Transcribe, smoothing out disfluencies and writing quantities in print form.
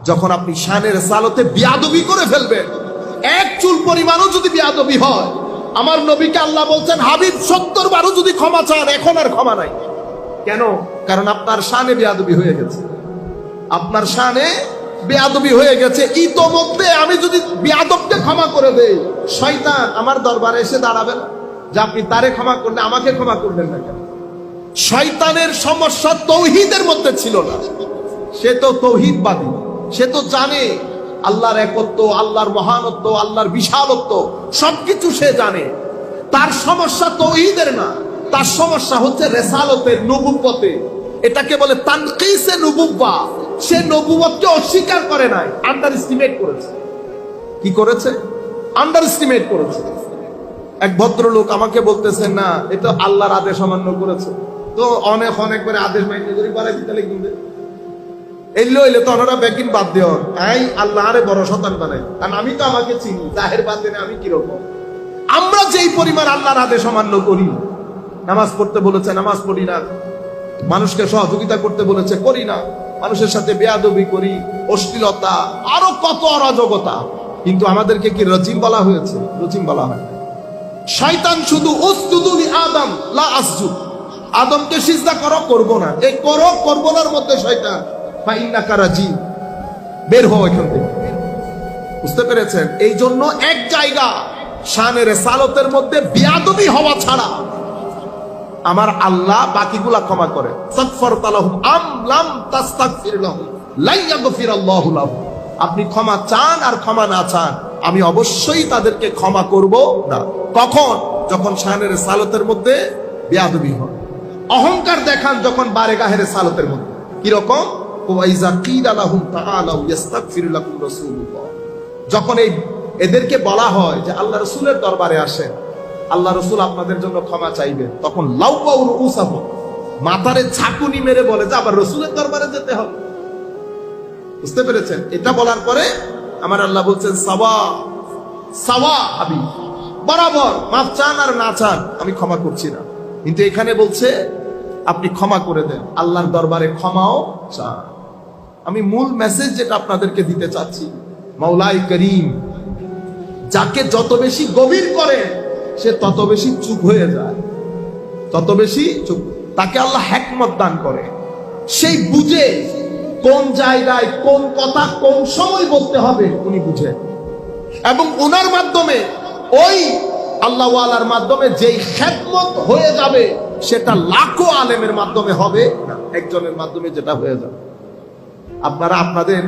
যখন আপনি শানের সালতে বিয়াদবি করে ফেলবেন, এক চুল পরিমাণও যদি বিয়াদবি হয়, আমার নবীকে আল্লাহ বলছেন হাবিব 70 বারও যদি ক্ষমা চান এখন আর ক্ষমা নাই। কেন? কারণ আপনার শানে বিয়াদবি হয়ে গেছে, আপনার শানে বেয়াদবি হয়ে গেছে। ইতোমধ্যে আমি যদি বেয়াদবকে ক্ষমা করে দেই, শয়তান আমার দরবারে এসে দাঁড়াবে না যে আপনি তারে ক্ষমা করলে আমাকে ক্ষমা করলেন না কেন? শয়তানের সমস্যা তৌহিদের মধ্যে ছিল না, সে তো তৌহিদবাদী, সে তো জানে আল্লাহর একত্ব, আল্লাহর মহানত্ব, আল্লাহর বিশালত্ব সবকিছু সে জানে। তার সমস্যা তৌহিদের না, তার সমস্যা হচ্ছে রেসালতের, নবুব্বতে। এটাকে বলে তানকিসে নবুব্বা। সে নবুবতকে অস্বীকার করে নাই, আন্ডার এস্টিমেট করেছে। কি করেছে? আন্ডার এস্টিমেট করেছে। এক ভদ্রলোক আমাকে বলতেছেন, না এটা আল্লাহর আদেশ অমান্য করেছে। তো অনেক করে আদেশ মাইনে যদি বাড়াই দিতে লিখবে এলে এলে তো ওনারা বেকিন বাদ দেওয়া, এই আল্লাহ আরে বড় শতান বানাই। কারণ আমি তো আমাকে চিনি, জাহের বাদ দেনে আমি কিরকম। আমরা যেই পরিমাণ আল্লাহর আদেশ অমান্য করি, নামাজ পড়তে বলেছে নামাজ পড়ি না, মানুষকে সহযোগিতা করতে বলেছে করি না, মানুষের সাথে বেয়াদবি করি, অশ্লীলতা, আরো কত অরাজকতা। কিন্তু আমাদেরকে কি রজিম বলা হয়েছে? রজিম বলা হয়। শয়তান শুধু উসজুদু লি আদম লা আসজুদ, আদমকে সিজদা করো, করব না। এই করো করব নার মধ্যে শয়তান ফা ইন্নাকা রাজিম, বের হও এখান থেকে। বুঝতে পেরেছেন? এই জন্য এক জায়গা শানের রিসালতের মধ্যে বেয়াদবি হওয়া ছাড়া আমার আল্লাহ বাকিগুলা ক্ষমা করে। সাগফারতা লাহুম আম লাম তাস্তাগফির লাহুম লা ইয়াগফিরাল্লাহু লাহুম। আপনি ক্ষমা চান আর ক্ষমা না চান, আমি অবশ্যই তাদেরকে ক্ষমা করব না। কখন? যখন শানের রিসালতের মধ্যে বেয়াদবি হয়। অহংকার দেখান যখন বারেগাহের রিসালতের মধ্যে। কি রকম? ওয়াইজা কিলা লাহুম তাআলাউ ইস্তাগফির লাকুম রাসূলুল্লাহ। যখন এদেরকে বলা হয় যে আল্লাহ রাসূলের দরবারে আসেন, আল্লাহ রাসূল আপনাদের জন্য ক্ষমা চাইবেন, তখন লাউয়াউ রুউসাহুম, মাথারে ঝাঁকুনি মেরে বলে যে আবার রাসূলের দরবারে যেতে হবে। বুঝতে পেরেছেন? এটা বলার পরে আমার আল্লাহ বলছেন সাওয়া সাওয়া হাবিব, বরাবর, মাফ চান আর না চান আমি ক্ষমা করছি না। কিন্তু এখানে বলছে আপনি ক্ষমা করে দেন, আল্লাহর দরবারে ক্ষমাও চান। আমি মূল মেসেজ যেটা আপনাদেরকে দিতে চাচ্ছি, মাওলাই করিম যাকে যত বেশি গভীর করে সে তত বেশি চুপ হয়ে যায়, তত বেশি চুপ। তাকে আল্লাহ হিকমত দান করে, সেই বুঝে কোন জায়গায় কোন কথা কোন সময় বলতে হবে উনি বুঝে, এবং ওনার মাধ্যমে ওই আল্লাহ ওয়ালার মাধ্যমে যেই হিকমত হয়ে যাবে সেটা লাখো আলেমের মাধ্যমে হবে না, একজনের মাধ্যমে যেটা হয়ে যাবে। আপনারা আপনাদের